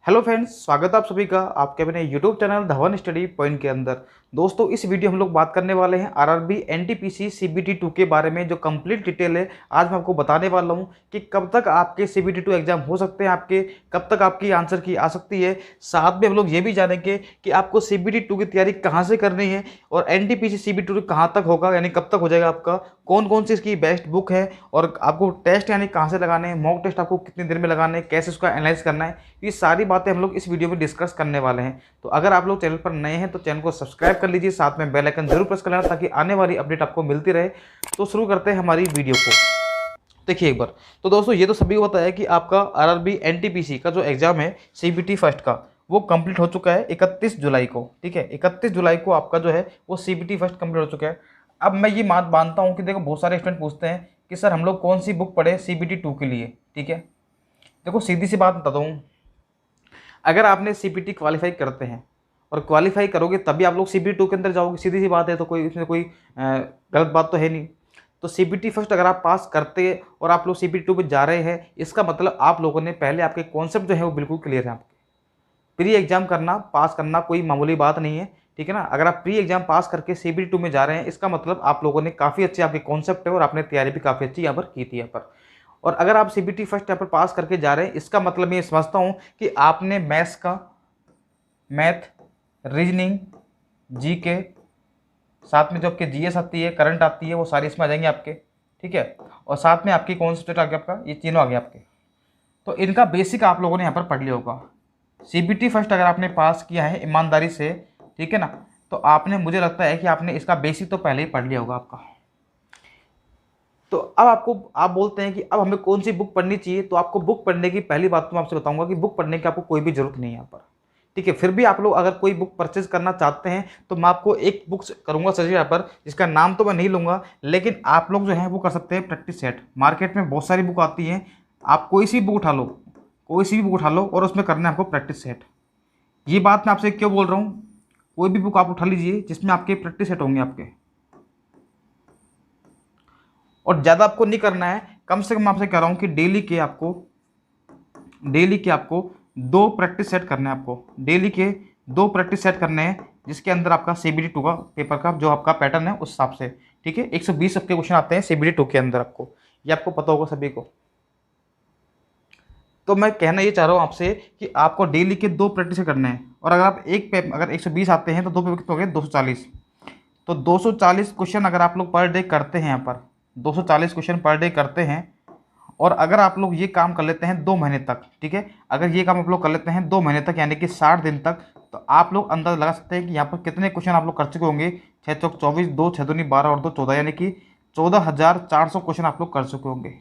Hello friends, स्वागत है आप सभी का आपके अपने YouTube channel Dhawan study point के अंदर। दोस्तों, इस वीडियो हम लोग बात करने वाले हैं आरआरबी एनटीपीसी सीबीटी 2 के बारे में। जो कंप्लीट डिटेल है आज मैं आपको बताने वाला हूं कि कब तक आपके सीबीटी 2 एग्जाम हो सकते हैं, आपके कब तक आपकी आंसर की आ सकती है। साथ में हम लोग ये भी जानेंगे कि आपको सीबीटी 2 की तैयारी कहाँ से करनी है और एनटीपीसी सीबीटी 2 कहाँ तक होगा, यानी कब तक हो जाएगा आपका, कौन कौन सी इसकी बेस्ट बुक है और आपको टेस्ट यानी कहाँ से लगाने हैं, मॉक टेस्ट आपको कितनी देर में लगाने हैं, कैसे उसका एनालाइज करना है। ये सारी बातें हम लोग इस वीडियो में डिस्कस करने वाले हैं। तो अगर आप लोग चैनल पर नए हैं तो चैनल को सब्सक्राइब कर लीजिए, साथ में बेल आइकन जरूर प्रेस कर लेना ताकि आने वाली अपडेट आपको मिलती रहे। तो शुरू करते हैं हमारी वीडियो को। देखिए एक बार तो दोस्तों, ये तो सभी को पता है कि आपका आरआरबी एनटीपीसी का जो एग्जाम है सीबीटी फर्स्ट का, वो कंप्लीट हो चुका है 31 जुलाई को। ठीक है, 31 जुलाई को आपका जो है वो सीबीटी फर्स्ट कंप्लीट हो चुका है। अब मैं ये बात मानता हूँ कि देखो, बहुत सारे स्टूडेंट पूछते हैं कि सर हम लोग कौन सी बुक पढ़े सीबीटी 2 के लिए। ठीक है, देखो सीधी सी बात बताता हूँ, अगर आपने सीबीटी क्वालिफाई करते हैं और क्वालिफाई करोगे तभी आप लोग सीबीटी 2 के अंदर जाओगे, सीधी सी बात है। तो कोई इसमें कोई गलत बात तो है नहीं। तो सीबीटी फर्स्ट अगर आप पास करते और आप लोग सीबीटी 2 पे जा रहे हैं, इसका मतलब आप लोगों ने पहले आपके कॉन्सेप्ट जो है वो बिल्कुल क्लियर है। आपके प्री एग्जाम करना, पास करना कोई मामूली बात नहीं है। ठीक है ना, अगर आप प्री एग्जाम पास करके सीबीटी 2 में जा रहे हैं, इसका मतलब आप लोगों ने काफ़ी अच्छे आपके कॉन्सेप्ट है और आपने तैयारी भी काफ़ी अच्छी यहाँ पर की थी यहाँ पर। और अगर आप सीबीटी फर्स्ट यहाँ पर पास करके जा रहे हैं, इसका मतलब मैं समझता हूँ कि आपने मैथ, रीजनिंग, जीके, साथ में जो आपके जीएस आती है, करंट आती है, वो सारी इसमें आ जाएंगे आपके। ठीक है, और साथ में आपकी कौन सब्जेक्ट आ गया आपका, ये तीनों आ गया आपके। तो इनका बेसिक आप लोगों ने यहाँ पर पढ़ लिया होगा। सीबीटी फर्स्ट अगर आपने पास किया है ईमानदारी से, ठीक है ना, तो आपने, मुझे लगता है कि आपने इसका बेसिक तो पहले ही पढ़ लिया होगा आपका। तो अब आप बोलते हैं कि अब हमें कौन सी बुक पढ़नी चाहिए। तो आपको बुक पढ़ने की पहली बात तो मैं आपसे बताऊंगा कि बुक पढ़ने की आपको कोई भी जरूरत नहीं है यहाँ पर। ठीक है, फिर भी आप लोग अगर कोई बुक परचेज करना चाहते हैं तो मैं आपको एक बुक करूंगा सजेस्ट यहाँ पर, जिसका नाम तो मैं नहीं लूंगा, लेकिन आप लोग जो है वो कर सकते हैं प्रैक्टिस सेट। मार्केट में बहुत सारी बुक आती हैं, आप कोई सी बुक उठा लो, कोई सी भी बुक उठा लो और उसमें करना है आपको प्रैक्टिस सेट। ये बात मैं आपसे क्यों बोल रहा हूँ, कोई भी बुक आप उठा लीजिए जिसमें आपके प्रैक्टिस सेट होंगे आपके। और ज़्यादा आपको नहीं करना है, कम से कम आपसे कह रहा हूँ कि डेली के आपको 2 प्रैक्टिस सेट करने हैं। आपको डेली के 2 प्रैक्टिस सेट करने हैं, जिसके अंदर आपका सीबीटी 2 का पेपर का जो आपका पैटर्न है उस हिसाब से। ठीक है, 120 सबके क्वेश्चन आते हैं सीबीटी 2 के अंदर, आपको ये आपको पता होगा सभी को। तो मैं कहना ये चाह रहा हूँ आपसे कि आपको डेली के 2 प्रैक्टिस करने हैं। और अगर आप अगर 120 आते हैं तो 2 पेपर कितने हो गए, 240। तो 240 क्वेश्चन अगर आप लोग पर डे करते हैं यहाँ पर, 240 क्वेश्चन पर डे करते हैं, और अगर आप लोग ये काम कर लेते हैं 2 महीने तक, ठीक है, अगर ये काम आप लोग कर लेते हैं 2 महीने तक यानी कि 60 दिन तक, तो आप लोग अंदाजा लगा सकते हैं कि यहाँ पर कितने क्वेश्चन आप लोग कर चुके होंगे। 6 चौक 24, 2 6 दूनी 12 और 2 14, यानी कि 14,400 क्वेश्चन आप लोग कर चुके होंगे।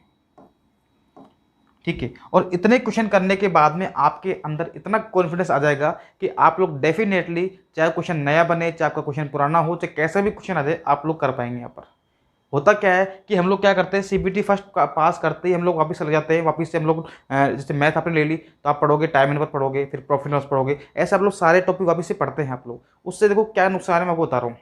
ठीक है, और इतने क्वेश्चन करने के बाद में आपके अंदर इतना कॉन्फिडेंस आ जाएगा कि आप लोग डेफिनेटली, चाहे क्वेश्चन नया बने, चाहे आपका क्वेश्चन पुराना हो, चाहे कैसा भी क्वेश्चन आ जाए, आप लोग कर पाएंगे यहाँ पर। होता क्या है कि हम लोग क्या करते हैं, सीबीटी फर्स्ट पास करते ही हम लोग वापस चले जाते हैं। वापस से हम लोग जैसे मैथ आपने ले ली तो आप पढ़ोगे, टाइम एंड वर्क पढ़ोगे, फिर प्रॉफिट लॉस पढ़ोगे, ऐसे आप लोग सारे टॉपिक वापस से पढ़ते हैं आप लोग। उससे देखो क्या नुकसान है, मैं आपको बता रहा हूँ।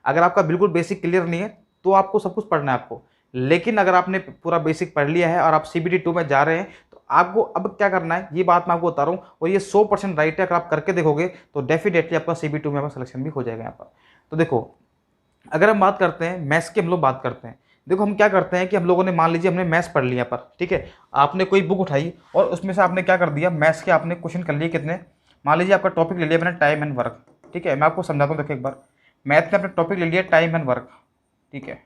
अगर आपका बिल्कुल बेसिक क्लियर नहीं है तो आपको सब कुछ पढ़ना है आपको, लेकिन अगर आपने पूरा बेसिक पढ़ लिया है और आप सीबीटी 2 में जा रहे हैं तो आपको अब क्या करना है, ये बात मैं आपको बता रहा हूँ, और ये 100% राइट है। अगर आप करके देखोगे तो डेफिनेटली आपका सीबीटी 2 में आपका सिलेक्शन भी हो जाएगा यहाँ पर। तो देखो, अगर हम बात करते हैं मैथ्स की, हम लोग बात करते हैं, देखो हम क्या करते हैं कि हम लोगों ने, मान लीजिए हमने मैथ्स पढ़ लिया पर, ठीक है, आपने कोई बुक उठाई और उसमें से आपने क्या कर दिया, मैथ्स के आपने क्वेश्चन कर लिए कितने, मान लीजिए आपका टॉपिक ले लिया मैंने टाइम एंड वर्क। ठीक है, मैं आपको समझाता हूँ, देखिए एक बार, मैथ में आपने टॉपिक ले लिया टाइम एंड वर्क। ठीक है,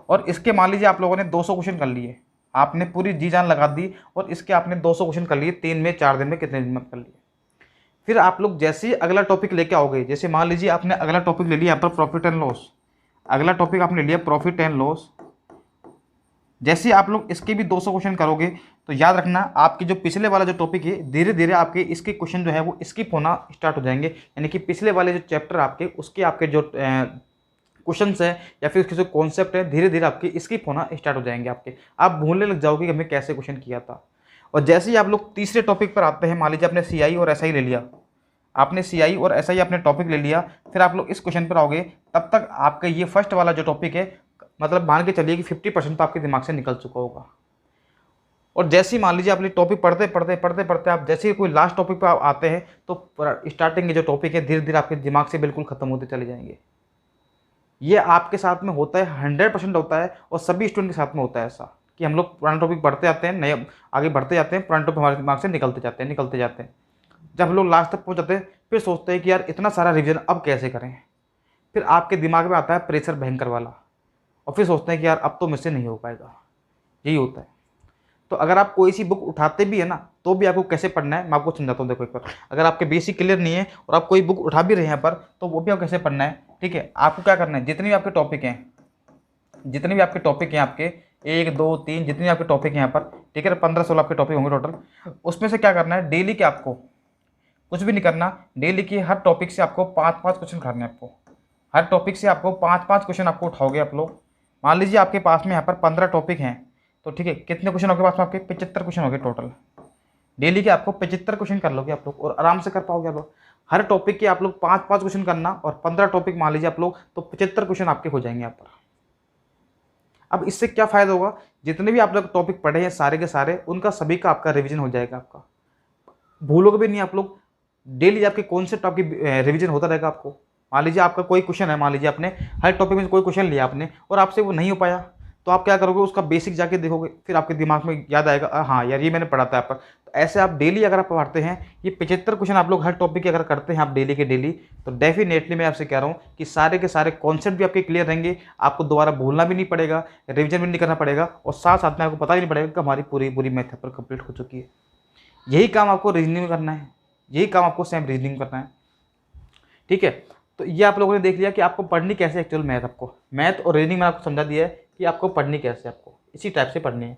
और इसके मान लीजिए आप लोगों ने 200 क्वेश्चन कर लिए, आपने पूरी जी जान लगा दी और इसके आपने 200 क्वेश्चन कर लिए 3 में 4 दिन में, कितने दिन में कर लिए। फिर आप लोग जैसे ही अगला टॉपिक लेके आओगे, जैसे मान लीजिए आपने अगला टॉपिक ले लिया यहाँ पर प्रॉफिट एंड लॉस, अगला टॉपिक आपने लिया प्रॉफिट एंड लॉस, जैसे आप लोग इसके भी 200 क्वेश्चन करोगे तो याद रखना आपकी जो पिछले वाला जो टॉपिक है, धीरे धीरे आपके इसके क्वेश्चन जो है वो स्किप होना स्टार्ट हो जाएंगे। यानी कि पिछले वाले जो चैप्टर आपके, उसके आपके जो क्वेश्चंस है या फिर उसके जो कॉन्सेप्ट है, धीरे धीरे आपके स्किप होना स्टार्ट हो जाएंगे आपके, आप भूलने लग जाओगे कि हमने कैसे क्वेश्चन किया था। और जैसे ही आप लोग तीसरे टॉपिक पर आते हैं, मान लीजिए आपने सीआई और एसआई ले लिया, आपने सीआई और एसआई आपने टॉपिक ले लिया, फिर आप लोग इस क्वेश्चन पर आओगे, तब तक आपका ये फर्स्ट वाला जो टॉपिक है, मतलब मान के चलिए कि 50% तो आपके दिमाग से निकल चुका होगा। और जैसे ही मान लीजिए आपने टॉपिक पढ़ते आप जैसे ही कोई लास्ट टॉपिक पे आप आते हैं तो स्टार्टिंग के जो टॉपिक है धीरे धीरे आपके दिमाग से बिल्कुल खत्म होते चले जाएंगे। ये आपके साथ में होता है, 100% होता है, और सभी स्टूडेंट के साथ में होता है ऐसा कि हम लोग पुराना टॉपिक पढ़ते जाते हैं, नए आगे बढ़ते जाते हैं, पुराने टॉपिक हमारे दिमाग से निकलते जाते हैं। जब हम लोग लास्ट तक पहुँच जाते हैं फिर सोचते हैं कि यार इतना सारा रिविजन अब कैसे करें। फिर आपके दिमाग में आता है प्रेशर भयंकर वाला, और फिर सोचते हैं कि यार अब तो मुझसे नहीं हो पाएगा। यही होता है। तो अगर आप कोई सी बुक उठाते भी है ना तो भी आपको कैसे पढ़ना है मैं आपको समझाता हूँ। देखो एक बार, अगर आपके बेसिक क्लियर नहीं है और आप कोई बुक उठा भी रहे हैं पर, तो वो भी आपको कैसे पढ़ना है। ठीक है, आपको क्या करना है, जितने भी आपके टॉपिक हैं आपके 1 2 3 जितने भी आपके टॉपिक हैं यहाँ पर, ठीक है, 15-16 आपके टॉपिक होंगे टोटल। उसमें से क्या करना है, डेली के आपको कुछ भी नहीं करना, डेली के हर टॉपिक से आपको 5-5 क्वेश्चन उठाने हैं। आपको हर टॉपिक से आपको 5-5 क्वेश्चन आपको उठाओगे आप लोग। मान लीजिए आपके पास में यहाँ पर 15 टॉपिक हैं, तो ठीक है, कितने क्वेश्चन आपके पास में, आपके 75 क्वेश्चन हो गए टोटल। डेली के आपको 75 क्वेश्चन कर लोगे आप लोग, और आराम से कर पाओगे आप लोग। हर टॉपिक के आप लोग 5-5 क्वेश्चन करना, और 15 टॉपिक मान लीजिए आप लोग, तो 75 क्वेश्चन आपके हो जाएंगे यहाँ पर। अब इससे क्या फ़ायदा होगा, जितने भी आप लोग टॉपिक पढ़े हैं सारे के सारे, उनका सभी का आपका रिविजन हो जाएगा। आपका भूलोगे भी नहीं आप लोग। डेली आपके कॉन्सेप्ट आपकी रिविजन होता रहेगा आपको। मान लीजिए आपका कोई क्वेश्चन है, मान लीजिए आपने हर टॉपिक में कोई क्वेश्चन लिया आपने और आपसे वो नहीं हो पाया, तो आप क्या करोगे, उसका बेसिक जाके देखोगे, फिर आपके दिमाग में याद आएगा हाँ यार ये मैंने पढ़ा था यहाँ पर। तो ऐसे आप डेली अगर आप पढ़ते हैं, ये 75 क्वेश्चन आप लोग हर टॉपिक के अगर करते हैं आप डेली के डेली, तो डेफिनेटली मैं आपसे कह रहा हूँ कि सारे के सारे कॉन्सेप्ट भी आपके क्लियर रहेंगे। आपको दोबारा भूलना भी नहीं पड़ेगा, रिविजन भी नहीं करना पड़ेगा, और साथ साथ में आपको पता ही नहीं पड़ेगा कि हमारी पूरी मैथ पर कंप्लीट हो चुकी है। यही काम आपको रीजनिंग में करना है, यही काम आपको सेम रीजनिंग करना है। ठीक है, तो ये आप लोगों ने देख लिया कि आपको पढ़नी कैसे एक्चुअल मैथ, आपको मैथ और रीजनिंग में आपको समझा दिया है कि आपको पढ़नी कैसे, आपको इसी टाइप से पढ़नी है।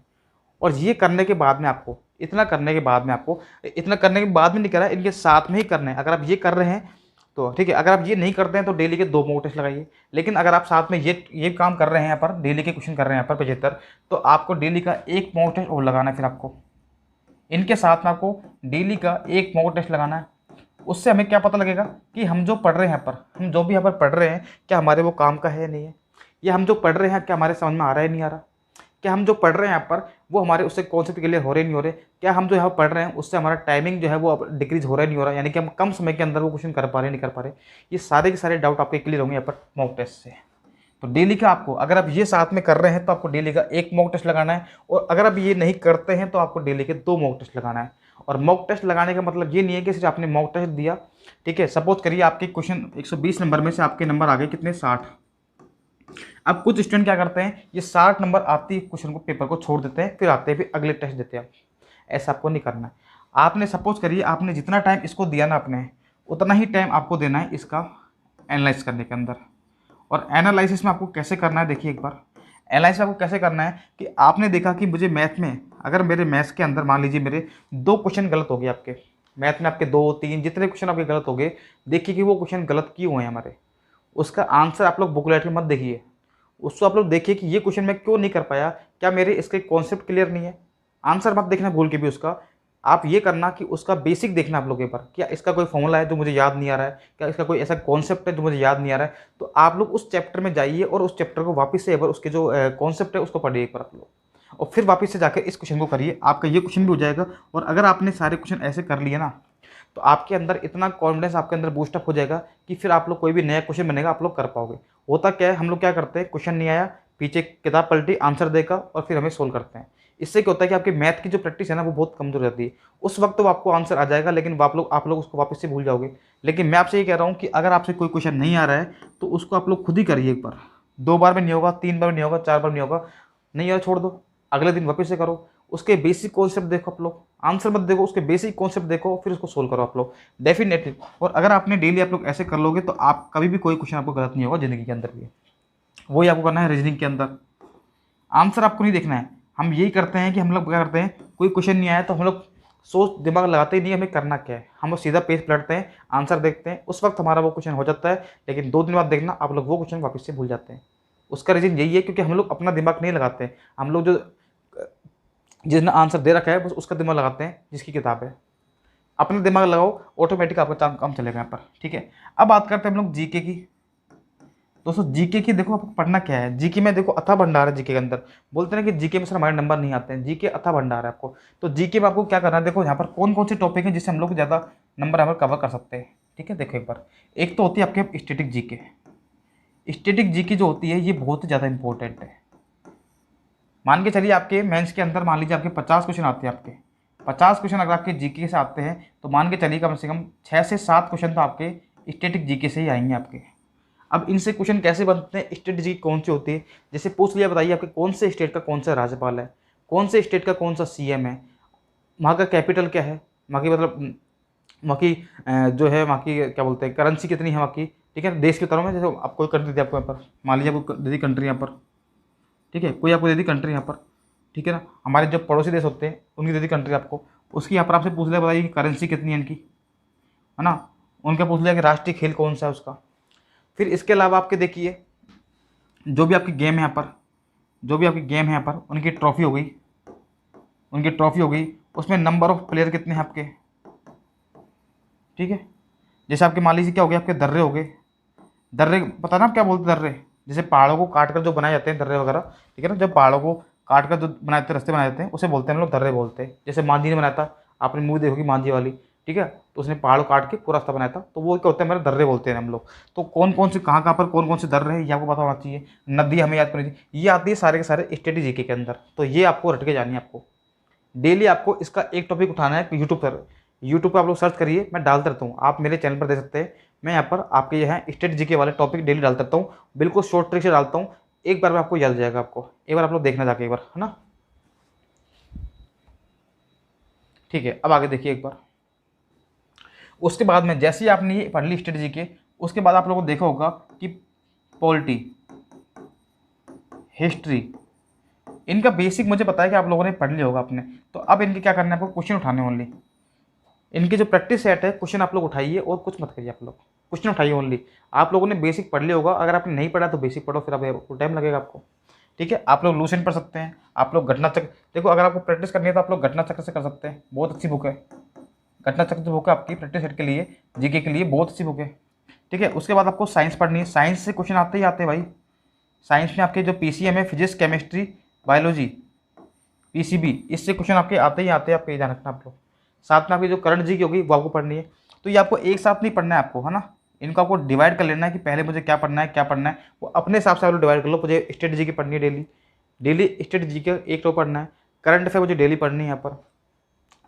और ये करने के बाद में आपको इतना करने के बाद में नहीं करा, इनके साथ में ही करना है। अगर आप ये कर रहे हैं तो ठीक है, अगर आप ये नहीं करते हैं तो डेली के 2 मॉक टेस्ट लगाइए। लेकिन अगर आप साथ में ये काम कर रहे हैं यहाँ पर, डेली के क्वेश्चन कर रहे हैं यहाँ पर 75, तो आपको डेली का 1 मॉक टेस्ट और लगाना है। फिर आपको इनके साथ में आपको डेली का 1 मॉक टेस्ट लगाना है। उससे हमें क्या पता लगेगा कि हम जो पढ़ रहे हैं यहाँ पर, हम जो भी यहाँ पर पढ़ रहे हैं, क्या हमारे वो काम का है या नहीं है, या हम जो पढ़ रहे हैं क्या हमारे समझ में आ रहा है नहीं आ रहा, क्या हम जो पढ़ रहे हैं यहाँ पर वो हमारे उससे कॉन्सेप्ट क्लियर हो रहे नहीं हो रहे, क्या हम जो यहाँ पढ़ रहे हैं उससे हमारा टाइमिंग जो है वो डिक्रीज हो रहा है नहीं हो रहा, यानी कि हम कम समय के अंदर वो क्वेश्चन कर पा रहे नहीं कर पा रहे। ये सारे के सारे डाउट आपके क्लियर होंगे यहाँ पर मॉक टेस्ट से। तो डेली का आपको, अगर आप ये साथ में कर रहे हैं तो आपको डेली का 1 मॉक टेस्ट लगाना है, और अगर आप ये नहीं करते हैं तो आपको डेली के 2 मॉक टेस्ट लगाना है। और मॉक टेस्ट लगाने का मतलब ये नहीं है कि सिर्फ आपने मॉक टेस्ट दिया, ठीक है, सपोज करिए आपके क्वेश्चन 120 नंबर में से आपके नंबर आ गए कितने, 60। अब कुछ स्टूडेंट क्या करते हैं, ये 60 नंबर आते ही क्वेश्चन को, पेपर को छोड़ देते हैं, फिर आते हैं फिर अगले टेस्ट देते हैं। ऐसा आपको नहीं करना है। आपने सपोज करिए आपने जितना टाइम इसको दिया ना, आपने उतना ही टाइम आपको देना है इसका एनालाइज करने के अंदर। और एनालिसिस में आपको कैसे करना है, देखिए एक बार एनालिसिस आपको कैसे करना है कि आपने देखा कि मुझे मैथ में, अगर मेरे मैथ्स के अंदर मान लीजिए मेरे 2 क्वेश्चन गलत हो गए, आपके मैथ में आपके 2 3 जितने क्वेश्चन आपके गलत हो गए, देखिए कि वो क्वेश्चन गलत क्यों हुए हैं हमारे। उसका आंसर आप लोग बुकलेट में मत देखिए, उसको आप लोग देखिए कि ये क्वेश्चन मैं क्यों नहीं कर पाया, क्या मेरे इसके कॉन्सेप्ट क्लियर नहीं है। आंसर मत देखना भूल के भी उसका, आप ये करना कि उसका बेसिक देखना आप लोग एक बार, क्या इसका कोई फॉर्मूला है जो मुझे याद नहीं आ रहा है, क्या इसका कोई ऐसा कॉन्सेप्ट है जो मुझे याद नहीं आ रहा है। तो आप लोग उस चैप्टर में जाइए और उस चैप्टर को वापस से एक बार, उसके जो कॉन्सेप्ट है उसको पढ़िए एक बार आप लोग, और फिर वापस से जाकर इस क्वेश्चन को करिए, आपका ये क्वेश्चन भी हो जाएगा। और अगर आपने सारे क्वेश्चन ऐसे कर लिए ना, तो आपके अंदर इतना कॉन्फिडेंस आपके अंदर बूस्टअप हो जाएगा कि फिर आप लोग कोई भी नया क्वेश्चन बनेगा आप लोग कर पाओगे। होता क्या है, हम लोग क्या करते हैं, क्वेश्चन नहीं आया, पीछे किताब पलटी, आंसर देखा और फिर हमें सोल्व करते हैं। इससे क्या होता है कि आपकी मैथ की जो प्रैक्टिस है ना वो बहुत कमजोर रहती है। उस वक्त तो आपको आंसर आ जाएगा, लेकिन आप लोग उसको वापस से भूल जाओगे। लेकिन मैं आपसे ये कह रहा हूँ कि अगर आपसे कोई क्वेश्चन नहीं आ रहा है तो उसको आप लोग खुद ही करिए एक बार। 2 बार में नहीं होगा, 3 बार में नहीं होगा, 4 बार में नहीं होगा, नहीं यार छोड़ दो, अगले दिन वापस से करो। उसके बेसिक कॉन्सेप्ट देखो आप लोग, आंसर मत देखो, उसके बेसिक कॉन्सेप्ट देखो, फिर उसको सोल्व करो आप लोग डेफिनेटली। और अगर आपने डेली आप लोग ऐसे कर लोगे तो आप कभी भी कोई क्वेश्चन आपको गलत नहीं होगा ज़िंदगी के अंदर भी। वही आपको करना है रीजनिंग के अंदर, आंसर आपको नहीं देखना है। हम यही करते हैं कि हम लोग क्या करते हैं, कोई क्वेश्चन नहीं आया तो हम लोग सोच दिमाग लगाते ही नहीं हमें करना क्या है, हम लोग सीधा पेज पलटते हैं, आंसर देखते हैं, उस वक्त हमारा वो क्वेश्चन हो जाता है। लेकिन 2 दिन बाद देखना आप लोग वो क्वेश्चन वापस से भूल जाते हैं। उसका रीज़न यही है क्योंकि हम लोग अपना दिमाग नहीं लगाते, हम लोग जो जिसने आंसर दे रखा है बस उसका दिमाग लगाते हैं, जिसकी किताब है। अपना दिमाग लगाओ, ऑटोमेटिक आपका काम चलेगा यहाँ पर। ठीक है, अब बात करते हैं हम लोग जीके की। दोस्तों जीके की देखो आपको पढ़ना क्या है, जीके में देखो अथा भंडार है। जीके के अंदर बोलते हैं ना कि जीके में सर हमारे नंबर नहीं आते हैं, जीके अथा भंडार है आपको। तो जीके में आपको क्या करना है, देखो यहाँ पर कौन कौन से टॉपिक हैं जिससे हम लोग ज़्यादा नंबर यहाँ पर कवर कर सकते हैं। ठीक है, देखो एक बार, एक तो होती है आपके स्टैटिक जीके। स्टैटिक जीके जो होती है ये बहुत ही ज़्यादा इंपॉर्टेंट है। मान के चलिए आपके मेंस के अंदर मान लीजिए आपके 50 क्वेश्चन आते हैं, आपके 50 क्वेश्चन अगर आपके जीके से आते हैं तो मान के चलिए कम से कम 6 से 7 क्वेश्चन तो आपके स्टैटिक जीके से ही आएंगे आपके। अब इनसे क्वेश्चन कैसे बनते हैं, स्टेट जीके कौन सी होती है, जैसे पूछ लिया बताइए आपके कौन से स्टेट का कौन सा राज्यपाल है, कौन से स्टेट का कौन सा सीएम है, वहाँ का कैपिटल क्या है, वहाँ की मतलब वहाँ की जो है वहाँ की क्या बोलते हैं करेंसी कितनी है वहाँ की। ठीक है, देश के तरह में जैसे आपको कंट्री दी आपको यहाँ पर, मान लीजिए आपको दे दी कंट्री यहाँ पर। ठीक है, कोई आपको दे दी कंट्री यहाँ पर। ठीक है ना, हमारे जो पड़ोसी देश होते हैं उनकी दे दी कंट्री आपको, उसकी यहाँ पर आपसे पूछ लिया बताइए कि करेंसी कितनी है इनकी, है ना। उनका पूछ लिया कि राष्ट्रीय खेल कौन सा है उसका। फिर इसके अलावा आपके देखिए जो भी आपकी गेम है यहाँ पर, जो भी आपकी गेम है यहाँ पर, उनकी ट्रॉफी हो गई, उनकी ट्रॉफी हो गई, उसमें नंबर ऑफ प्लेयर कितने हैं आपके। ठीक है, जैसे आपके मान लीजिए क्या हो गया, आपके दर्रे हो गए। दर्रे पता ना आप क्या बोलते हैं, दर्रे जैसे पहाड़ों को काट कर जो बनाए जाते हैं दर्रे वगैरह। ठीक है ना, जब पहाड़ों को काट कर जो बनाए जाते हैं, रास्ते बनाए जाते हैं, उसे बोलते हैं हम लोग दर्रे बोलते हैं। जैसे मांझी ने बनाया था, आपने मूवी देखोगी मांझी वाली। ठीक है, तो उसने पहाड़ काट के पूरा रास्ता बनाया था, तो वो क्या होता है हमारे दर्रे बोलते हैं हम लोग। तो कौन कौन से कहाँ पर कौन कौन से दर्रे हैं ये आपको पता होना चाहिए। नदी हमें याद करनी चाहिए, ये आती है सारे के सारे स्टैटिक जीके के अंदर। तो ये आपको रट के जानी है आपको। डेली आपको इसका एक टॉपिक उठाना है यूट्यूब पर। यूट्यूब पर आप लोग सर्च करिए, मैं डालता रहता हूँ, आप मेरे चैनल पर देख सकते हैं। मैं यहाँ पर आपके यहाँ स्टेट जीके वाले टॉपिक डेली डालता रहता हूँ, बिल्कुल शॉर्ट ट्रिक से डालता हूँ। एक बार में आपको याद हो जाएगा, आपको एक बार आप लोग देखना जाके एक बार, है ना। ठीक है, अब आगे देखिए एक बार। उसके बाद में जैसे ही आपने ये पढ़ ली स्टेट जीके, उसके बाद आप लोगों को देखा होगा कि पॉलिटी, हिस्ट्री, इनका बेसिक मुझे पता है कि आप लोगों ने पढ़ लिया होगा आपने। तो अब इनके क्या करना है, आपको क्वेश्चन उठाने ओनली। इनकी जो प्रैक्टिस सेट है, क्वेश्चन आप लोग उठाइए और कुछ मत करिए, आप लोग क्वेश्चन उठाइए ओनली। आप लोगों ने बेसिक पढ़ लिया होगा, अगर आपने नहीं पढ़ा तो बेसिक पढ़ो, फिर आपको टाइम लगेगा आपको। ठीक है, आप लोग लूसेंट पढ़ सकते हैं, आप लोग घटना चक्र, देखो अगर आपको प्रैक्टिस करनी है तो आप लोग घटना चक्र से कर सकते हैं, बहुत अच्छी बुक है। घटना चक्र जो बुक है आपकी प्रैक्टिस सेट के लिए, जीके के लिए बहुत अच्छी बुक है। ठीक है, उसके बाद आपको साइंस पढ़नी है, साइंस से क्वेश्चन आते ही आते हैं भाई। साइंस में आपके जो पीसीएम है, फिजिक्स, केमिस्ट्री, बायोलॉजी, पीसीबी, इससे क्वेश्चन आपके आते ही आते हैं, आपको ये ध्यान रखना आप लोग। साथ में आपकी जो करंट जी की होगी वो आपको पढ़नी है। तो ये आपको एक साथ नहीं पढ़ना है आपको, है ना। इनको आपको डिवाइड कर लेना है कि पहले मुझे क्या पढ़ना है क्या पढ़ना है, वो अपने हिसाब से आप लोग डिवाइड कर लो। मुझे स्टेट जी की पढ़नी है डेली, डेली स्टेट जी के एक तो पढ़ना है। करंट अफेयर मुझे डेली पढ़नी है यहाँ पर।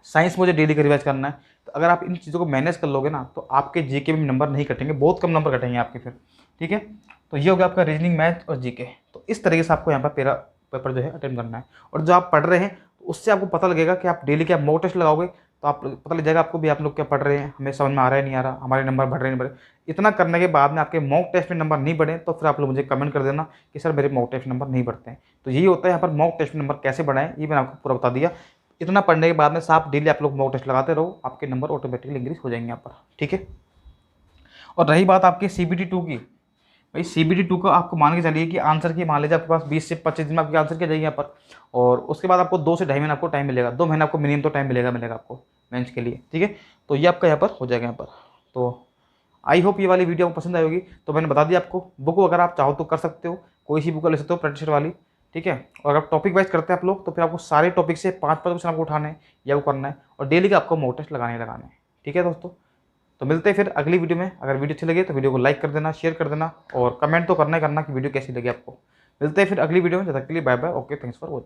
साइंस मुझे डेली का रिवाइज करना है। तो अगर आप इन चीज़ों को मैनेज कर लोगे ना, तो आपके जीके में नंबर नहीं कटेंगे, बहुत कम नंबर कटेंगे आपके फिर। ठीक है, तो ये हो गया आपका रीजनिंग, मैथ और जीके। तो इस तरीके से आपको यहाँ पर पेपर जो है अटेम्प्ट करना है। और जो आप पढ़ रहे हैं उससे आपको पता लगेगा कि आप डेली क्या मॉक टेस्ट लगाओगे तो आप पता लग जाएगा आपको भी, आप लोग क्या पढ़ रहे हैं, हमें समझ में आ रहा है नहीं आ रहा, हमारे नंबर बढ़ रहे नहीं बढ़ रहे। इतना करने के बाद में आपके मॉक टेस्ट में नंबर नहीं बढ़े तो फिर आप लोग मुझे कमेंट कर देना कि सर मेरे मॉक टेस्ट नंबर नहीं बढ़ते हैं। तो यही होता है यहाँ पर मॉक टेस्ट में नंबर कैसे बढ़ाएं, ये मैंने आपको पूरा बता दिया। इतना पढ़ने के बाद में साफ डेली आप लोग मॉक टेस्ट लगाते रहो, आपके नंबर ऑटोमेटिकली इंक्रीज हो जाएंगे यहाँ पर। ठीक है, और रही बात आपके CBT 2 की, भाई CBT 2 का आपको मान के चलिए कि आंसर की मान लीजिए आपके पास 20 से 25 दिन में आपके आंसर किया जाएगी यहाँ पर। और उसके बाद आपको 2 से 2.5 महीने आपको टाइम मिलेगा, 2 महीने आपको मिनिमम तो टाइम मिलेगा आपको मेंस के लिए। ठीक है, तो ये आपका यहाँ पर हो जाएगा यहाँ पर। तो आई होप ये वाली वीडियो आपको पसंद आई होगी। तो मैंने बता दिया आपको, बुक अगर आप चाहो तो कर सकते हो, कोई सी बुक ले सकते हो प्रैक्टिस वाली। ठीक है, और अगर टॉपिक वाइज करते हैं आप लोग तो फिर आपको सारे टॉपिक से 5-5 क्वेश्चन आपको उठाने हैं या वो करना है, और डेली का आपको मॉक टेस्ट लगाने हैं। ठीक है दोस्तों, तो मिलते हैं फिर अगली वीडियो में। अगर वीडियो अच्छी लगे तो वीडियो को लाइक कर देना, शेयर कर देना, और कमेंट तो करना ही करना कि वीडियो कैसी लगी आपको। मिलते हैं फिर अगली वीडियो में, जब तक के लिए bye bye, okay, thanks for watching.